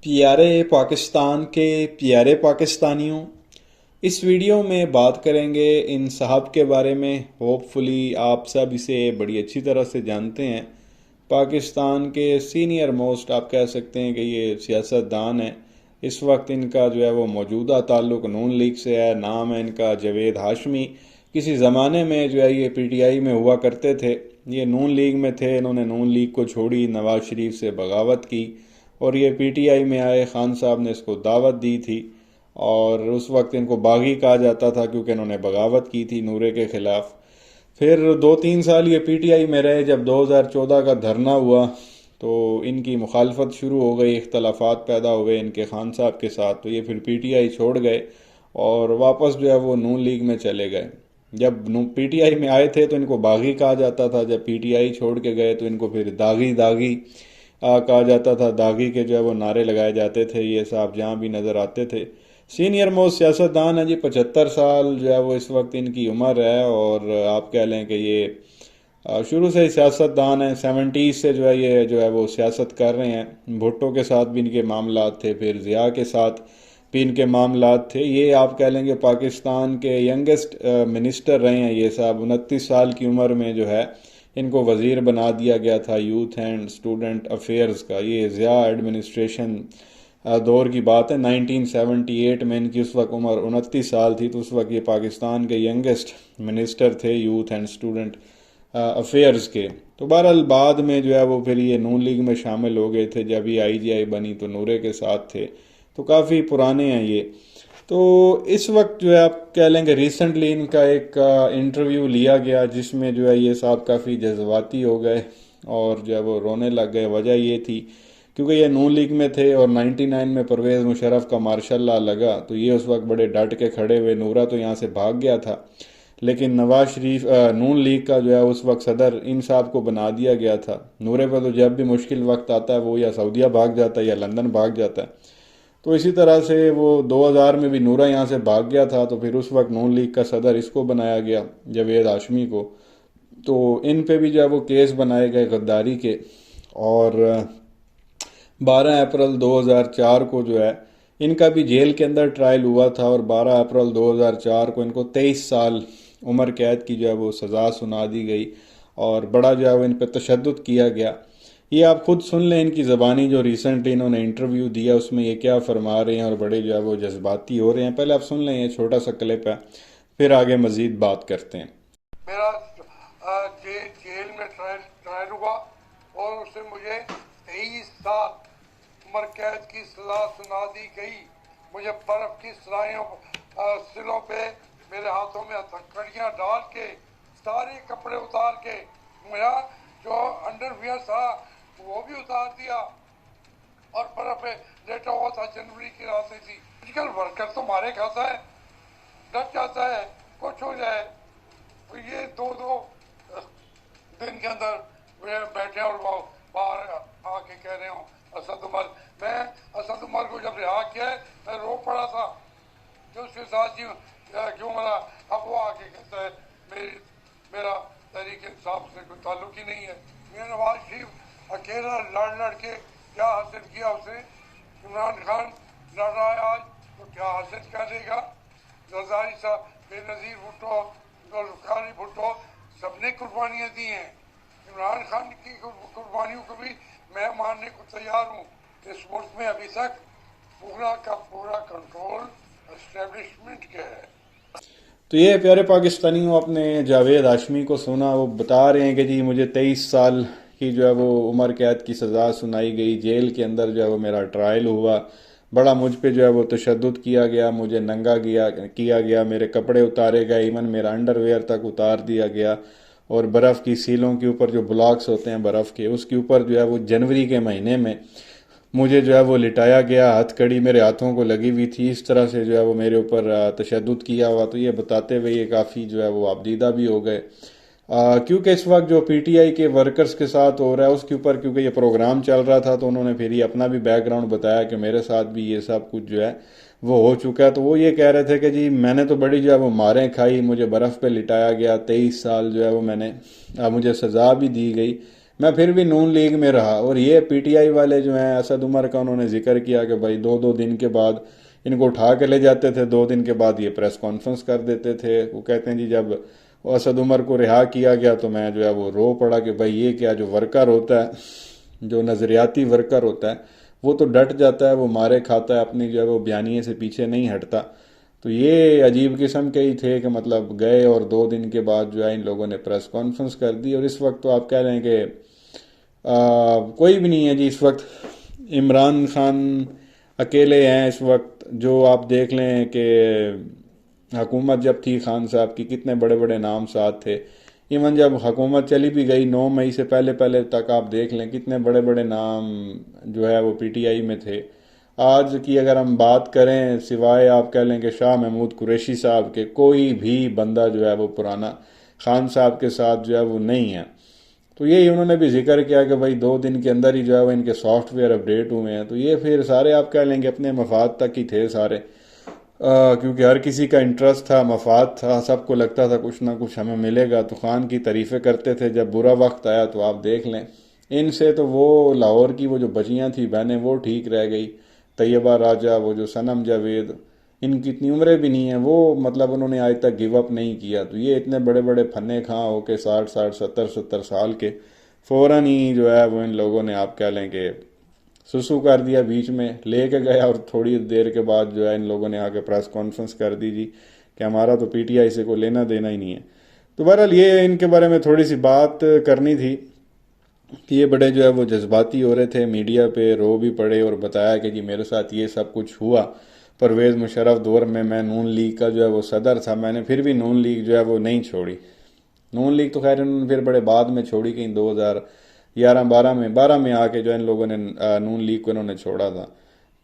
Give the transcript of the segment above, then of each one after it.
پیارے پاکستان کے پیارے پاکستانیوں، اس ویڈیو میں بات کریں گے ان صاحب کے بارے میں۔ ہوپ فلی آپ سب اسے بڑی اچھی طرح سے جانتے ہیں۔ پاکستان کے سینئر موسٹ آپ کہہ سکتے ہیں کہ یہ سیاست دان ہیں۔ اس وقت ان کا جو ہے وہ موجودہ تعلق نون لیگ سے ہے۔ نام ہے ان کا جاوید ہاشمی۔ کسی زمانے میں جو ہے یہ پی ٹی آئی میں ہوا کرتے تھے۔ یہ نون لیگ میں تھے، انہوں نے نون لیگ کو چھوڑی، نواز شریف سے بغاوت کی اور یہ پی ٹی آئی میں آئے۔ خان صاحب نے اس کو دعوت دی تھی اور اس وقت ان کو باغی کہا جاتا تھا کیونکہ انہوں نے بغاوت کی تھی نورے کے خلاف۔ پھر 2-3 سال یہ پی ٹی آئی میں رہے۔ جب 2014 کا دھرنا ہوا تو ان کی مخالفت شروع ہو گئی، اختلافات پیدا ہوئے ان کے خان صاحب کے ساتھ، تو یہ پھر پی ٹی آئی چھوڑ گئے اور واپس جو ہے وہ نون لیگ میں چلے گئے۔ جب پی ٹی آئی میں آئے تھے تو ان کو باغی کہا جاتا تھا، جب پی ٹی آئی چھوڑ کے گئے تو ان کو پھر داغی کہا جاتا تھا۔ داغی کے جو ہے وہ نعرے لگائے جاتے تھے۔ یہ صاحب جہاں بھی نظر آتے تھے سینئر موسٹ سیاست دان ہے جی۔ 75 سال جو ہے وہ اس وقت ان کی عمر ہے اور آپ کہہ لیں کہ یہ شروع سے ہی سیاست دان ہیں۔ 70s سے جو ہے وہ سیاست کر رہے ہیں۔ بھٹو کے ساتھ بھی ان کے معاملات تھے، پھر ضیاء کے ساتھ بھی ان کے معاملات تھے۔ یہ آپ کہہ لیں کہ پاکستان کے ینگسٹ منسٹر رہے ہیں یہ صاحب۔ 29 سال کی عمر میں جو ہے ان کو وزیر بنا دیا گیا تھا یوتھ اینڈ اسٹوڈنٹ افیئرز کا۔ یہ ضیاء ایڈمنسٹریشن دور کی بات ہے۔ 1978 میں ان کی اس وقت عمر 29 سال تھی، تو اس وقت یہ پاکستان کے ینگسٹ منسٹر تھے یوتھ اینڈ اسٹوڈنٹ افیئرز کے۔ تو بہرحال بعد میں جو ہے وہ پھر یہ نون لیگ میں شامل ہو گئے تھے۔ جب یہ آئی جی آئی بنی تو نورے کے ساتھ تھے، تو کافی پرانے ہیں یہ۔ تو اس وقت جو ہے آپ کہہ لیں کہ ریسنٹلی ان کا ایک انٹرویو لیا گیا جس میں جو ہے یہ صاحب کافی جذباتی ہو گئے اور جو ہے وہ رونے لگ گئے۔ وجہ یہ تھی کیونکہ یہ نون لیگ میں تھے اور 99 میں پرویز مشرف کا مارشل لا لگا تو یہ اس وقت بڑے ڈٹ کے کھڑے ہوئے۔ نورا تو یہاں سے بھاگ گیا تھا، لیکن نواز شریف نون لیگ کا جو ہے اس وقت صدر ان صاحب کو بنا دیا گیا تھا۔ نورے پہ تو جب بھی مشکل وقت آتا ہے وہ یا سعودیہ بھاگ جاتا ہے یا لندن بھاگ جاتا ہے۔ تو اسی طرح سے وہ 2000 میں بھی نورا یہاں سے بھاگ گیا تھا، تو پھر اس وقت نون لیگ کا صدر اس کو بنایا گیا، جاوید ہاشمی کو۔ تو ان پہ بھی جو ہے وہ کیس بنائے گئے غداری کے، اور 12 اپریل 2004 کو جو ہے ان کا بھی جیل کے اندر ٹرائل ہوا تھا اور 12 اپریل 2004 کو ان کو 23 سال عمر قید کی جو ہے وہ سزا سنا دی گئی اور بڑا جو ہے وہ ان پہ تشدد کیا گیا۔ یہ آپ خود سن لیں ان کی زبانی جو ریسنٹلی انہوں نے انٹرویو دیا، اس میں یہ کیا فرما رہے ہیں اور بڑے جو ہے وہ جذباتی ہو رہے ہیں۔ پہلے آپ سن لیں، یہ چھوٹا سا کلپ ہے، پھر آگے مزید بات کرتے ہیں۔ میرا جیل میں ٹرائل ہوا اور اس سے مجھے 23 سال عمر قید کی سزا سنا دی گئی۔ مجھے برف کی سلوں پہ میرے ہاتھوں میں ہتھکڑیاں ڈال کے، سارے کپڑے اتار کے، میرا جو انڈر ویئر تھا وہ بھی اتار دیا اور برف پہ لیٹا ہوا تھا۔ جنوری کی راتیں تھی۔ فزیکل ورکر تو مارے کھاتا ہے، ڈٹ جاتا ہے کچھ ہو جائے۔ یہ 2 دن کے اندر بیٹھے اور وہ باہر آ کے کہہ رہے ہوں اسد عمر۔ میں اسد عمر کو جب رہا کیا ہے میں رو پڑا تھا کہ اس کے ساتھ کیوں مرا۔ اب وہ آ کے کہتا ہے میرا تحریک انصاف سے کوئی تعلق ہی نہیں ہے۔ میں نواز شریف اکیلا لڑ کے کیا حاصل کیا اسے؟ عمران خان لڑ رہا ہے آج تو کیا حاصل کر لے گا؟ زرداری صاحب، بے نظیر بھٹو، ذوالفقار بھٹو، سب نے قربانیاں دی ہیں۔ عمران خان کی قربانیوں کو بھی میں ماننے کو تیار ہوں۔ اس ملک میں ابھی تک پورا کا پورا کنٹرول اسٹیبلشمنٹ کے ہے۔ تو یہ پیارے پاکستانیوں، اپنے جاوید ہاشمی کو سنا، وہ بتا رہے ہیں کہ جی مجھے 23 سال کی جو ہے وہ عمر قید کی سزا سنائی گئی۔ جیل کے اندر جو ہے وہ میرا ٹرائل ہوا، بڑا مجھ پہ جو ہے وہ تشدد کیا گیا، مجھے ننگا کیا گیا، میرے کپڑے اتارے گئے، ایون میرا انڈر ویئر تک اتار دیا گیا، اور برف کی سیلوں کے اوپر جو بلاکس ہوتے ہیں برف کے، اس کے اوپر جو ہے وہ جنوری کے مہینے میں مجھے جو ہے وہ لٹایا گیا، ہتھ کڑی میرے ہاتھوں کو لگی ہوئی تھی، اس طرح سے جو ہے وہ میرے اوپر تشدد کیا ہوا۔ تو یہ بتاتے ہوئے یہ کافی جو ہے وہ آبدیدہ بھی ہو گئے، کیونکہ اس وقت جو پی ٹی آئی کے ورکرز کے ساتھ ہو رہا ہے اس کے اوپر کیونکہ یہ پروگرام چل رہا تھا تو انہوں نے پھر یہ اپنا بھی بیک گراؤنڈ بتایا کہ میرے ساتھ بھی یہ سب کچھ جو ہے وہ ہو چکا ہے۔ تو وہ یہ کہہ رہے تھے کہ جی میں نے تو بڑی جو ہے وہ ماریں کھائی، مجھے برف پہ لٹایا گیا، 23 سال جو ہے وہ مجھے سزا بھی دی گئی، میں پھر بھی نون لیگ میں رہا. اور یہ پی ٹی آئی والے جو ہیں اسد عمر کا انہوں نے ذکر کیا کہ بھائی 2 دن کے بعد ان کو اٹھا کے لے جاتے تھے, 2 دن کے بعد یہ پریس کانفرنس کر دیتے تھے. وہ کہتے ہیں جی جب اسد عمر کو رہا کیا گیا تو میں جو ہے وہ رو پڑا کہ بھائی یہ کیا, جو ورکر ہوتا ہے, جو نظریاتی ورکر ہوتا ہے وہ تو ڈٹ جاتا ہے, وہ مارے کھاتا ہے, اپنی جو ہے وہ بیانیے سے پیچھے نہیں ہٹتا. تو یہ عجیب قسم کے ہی تھے کہ مطلب گئے اور 2 دن کے بعد جو ہے ان لوگوں نے پریس کانفرنس کر دی. اور اس وقت تو آپ کہہ رہے ہیں کہ کوئی بھی نہیں ہے جی اس وقت. عمران خان اکیلے ہیں اس وقت. جو آپ دیکھ لیں کہ حکومت جب تھی خان صاحب کی کتنے بڑے بڑے نام ساتھ تھے. ایون جب حکومت چلی بھی گئی 9 مئی سے پہلے پہلے تک آپ دیکھ لیں کتنے بڑے بڑے نام جو ہے وہ پی ٹی آئی میں تھے. آج کی اگر ہم بات کریں سوائے آپ کہہ لیں کہ شاہ محمود قریشی صاحب کے, کوئی بھی بندہ جو ہے وہ پرانا خان صاحب کے ساتھ جو ہے وہ نہیں ہے. تو یہی انہوں نے بھی ذکر کیا کہ بھائی 2 دن کے اندر ہی جو ہے وہ ان کے سافٹ ویئر اپڈیٹ ہوئے ہیں. تو یہ پھر سارے آپ کہہ لیں کہ اپنے مفاد تک ہی تھے سارے, کیونکہ ہر کسی کا انٹرسٹ تھا, مفاد تھا, سب کو لگتا تھا کچھ نہ کچھ ہمیں ملے گا. تو خان کی تعریفیں کرتے تھے. جب برا وقت آیا تو آپ دیکھ لیں ان سے تو وہ لاہور کی وہ جو بچیاں تھیں بہنیں وہ ٹھیک رہ گئی. طیبہ راجہ, وہ جو صنم جاوید, ان کی اتنی عمریں بھی نہیں ہیں, وہ مطلب انہوں نے آج تک گیو اپ نہیں کیا. تو یہ اتنے بڑے بڑے پھنے کھاں ہو کے 60 70 سال کے فوراً ہی جو ہے وہ ان لوگوں نے آپ کہہ لیں کہ سسو کر دیا, بیچ میں لے کے گیا. اور تھوڑی دیر کے بعد جو ہے ان لوگوں نے آ کے پریس کانفرنس کر دی جی کہ ہمارا تو پی ٹی آئی سے کوئی لینا دینا ہی نہیں ہے. تو بہرحال یہ ان کے بارے میں تھوڑی سی بات کرنی تھی کہ یہ بڑے جو ہے وہ جذباتی ہو رہے تھے, میڈیا پہ رو بھی پڑے اور بتایا کہ جی میرے ساتھ یہ سب کچھ ہوا. پرویز مشرف دور میں نون لیگ کا جو ہے وہ صدر تھا, میں نے پھر بھی نون لیگ جو ہے وہ نہیں چھوڑی. نون لیگ تو خیر انہوں نے پھر بڑے بعد میں چھوڑی, کہیں 2011-12 میں آ کے جو ان لوگوں نے نون لیگ کو انہوں نے چھوڑا تھا.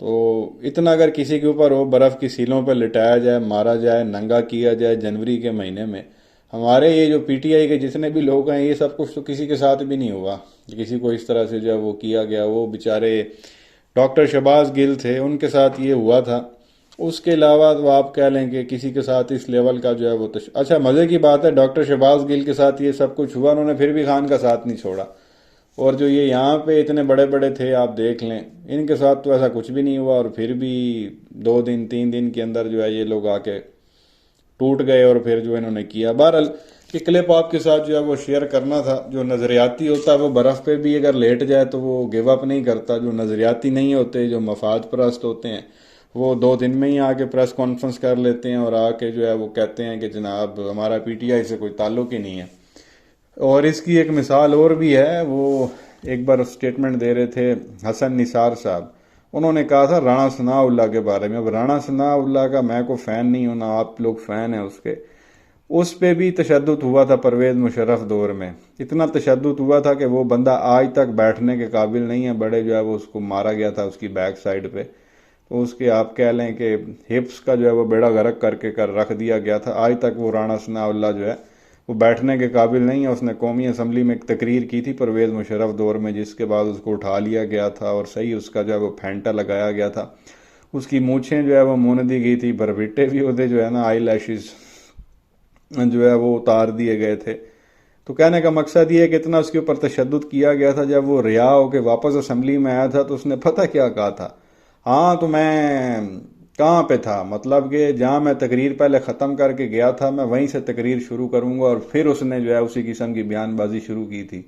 تو اتنا اگر کسی کے اوپر ہو برف کی سیلوں پہ لٹایا جائے, مارا جائے, ننگا کیا جائے جنوری کے مہینے میں, ہمارے یہ جو پی ٹی آئی کے جتنے بھی لوگ ہیں یہ سب کچھ تو کسی کے ساتھ بھی نہیں ہوا. کسی کو اس طرح سے جو ہے وہ کیا گیا. وہ بیچارے ڈاکٹر شہباز گل تھے, ان کے ساتھ یہ ہوا تھا. اس کے علاوہ تو آپ کہہ لیں کہ کسی کے ساتھ اس لیول کا جو ہے وہ اچھا مزے کی بات ہے ڈاکٹر شہباز گل کے ساتھ یہ سب کچھ ہوا, انہوں نے پھر بھی خان کا ساتھ نہیں چھوڑا. اور جو یہ یہاں پہ اتنے بڑے بڑے تھے آپ دیکھ لیں ان کے ساتھ تو ایسا کچھ بھی نہیں ہوا. اور پھر بھی 2 دن 3 دن کے اندر جو ہے یہ لوگ آ کے ٹوٹ گئے اور پھر جو انہوں نے کیا. بہرحال یہ کلپ آپ کے ساتھ جو ہے وہ شیئر کرنا تھا. جو نظریاتی ہوتا ہے وہ برف پہ بھی اگر لیٹ جائے تو وہ گیو اپ نہیں کرتا. جو نظریاتی نہیں ہوتے, جو مفاد پرست ہوتے ہیں, وہ 2 دن میں ہی آ کے پریس کانفرنس کر لیتے ہیں اور آ کے جو ہے وہ کہتے ہیں کہ جناب ہمارا پی ٹی آئی سے کوئی تعلق ہی نہیں ہے. اور اس کی ایک مثال اور بھی ہے. وہ ایک بار اسٹیٹمنٹ دے رہے تھے حسن نثار صاحب, انہوں نے کہا تھا رانا ثناء اللہ کے بارے میں. اب رانا ثناء اللہ کا میں کوئی فین نہیں ہوں, نہ آپ لوگ فین ہیں اس کے. اس پہ بھی تشدد ہوا تھا پرویز مشرف دور میں. اتنا تشدد ہوا تھا کہ وہ بندہ آج تک بیٹھنے کے قابل نہیں ہے. بڑے جو ہے وہ اس کو مارا گیا تھا اس کی بیک سائڈ پہ. تو اس کے آپ کہہ لیں کہ ہپس کا جو ہے وہ بیڑا غرق کر کے رکھ دیا گیا تھا. آج تک وہ رانا ثناء اللہ جو ہے وہ بیٹھنے کے قابل نہیں ہے. اس نے قومی اسمبلی میں ایک تقریر کی تھی پرویز مشرف دور میں, جس کے بعد اس کو اٹھا لیا گیا تھا اور صحیح اس کا جو ہے وہ پھینٹا لگایا گیا تھا. اس کی مونچھیں جو ہے وہ مون دی گئی تھی, بربیٹے بھی ہوتے جو ہے نا آئی لیشز جو ہے وہ اتار دیے گئے تھے. تو کہنے کا مقصد یہ ہے کہ اتنا اس کے اوپر تشدد کیا گیا تھا. جب وہ رہا ہو کے واپس اسمبلی میں آیا تھا تو اس نے پتہ کیا کہا تھا, ہاں تو میں کہاں پہ تھا, مطلب کہ جہاں میں تقریر پہلے ختم کر کے گیا تھا میں وہیں سے تقریر شروع کروں گا. اور پھر اس نے جو ہے اسی قسم کی بیان بازی شروع کی تھی.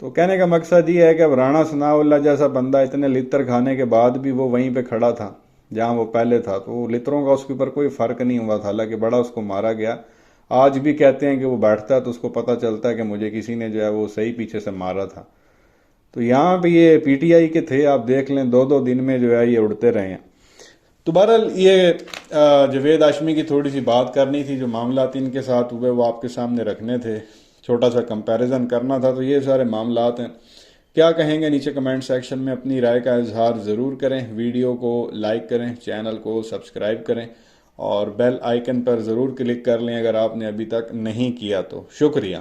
تو کہنے کا مقصد یہ ہے کہ اب رانا ثناء اللہ جیسا بندہ اتنے لتر کھانے کے بعد بھی وہ وہیں پہ کھڑا تھا جہاں وہ پہلے تھا. تو لتروں کا اس کے اوپر کوئی فرق نہیں ہوا تھا, حالانکہ بڑا اس کو مارا گیا. آج بھی کہتے ہیں کہ وہ بیٹھتا ہے تو اس کو پتہ چلتا ہے کہ مجھے کسی نے جو ہے وہ صحیح پیچھے سے مارا تھا. تو یہاں پہ یہ پی ٹی آئی کے تھے, آپ دیکھ لیں 2 دن میں جو ہے یہ اڑتے رہے ہیں. تو بہرحال یہ جاوید ہاشمی کی تھوڑی سی بات کرنی تھی. جو معاملات ان کے ساتھ ہوئے وہ آپ کے سامنے رکھنے تھے, چھوٹا سا کمپیریزن کرنا تھا. تو یہ سارے معاملات ہیں. کیا کہیں گے نیچے کمنٹ سیکشن میں اپنی رائے کا اظہار ضرور کریں. ویڈیو کو لائک کریں, چینل کو سبسکرائب کریں اور بیل آئیکن پر ضرور کلک کر لیں اگر آپ نے ابھی تک نہیں کیا تو. شکریہ.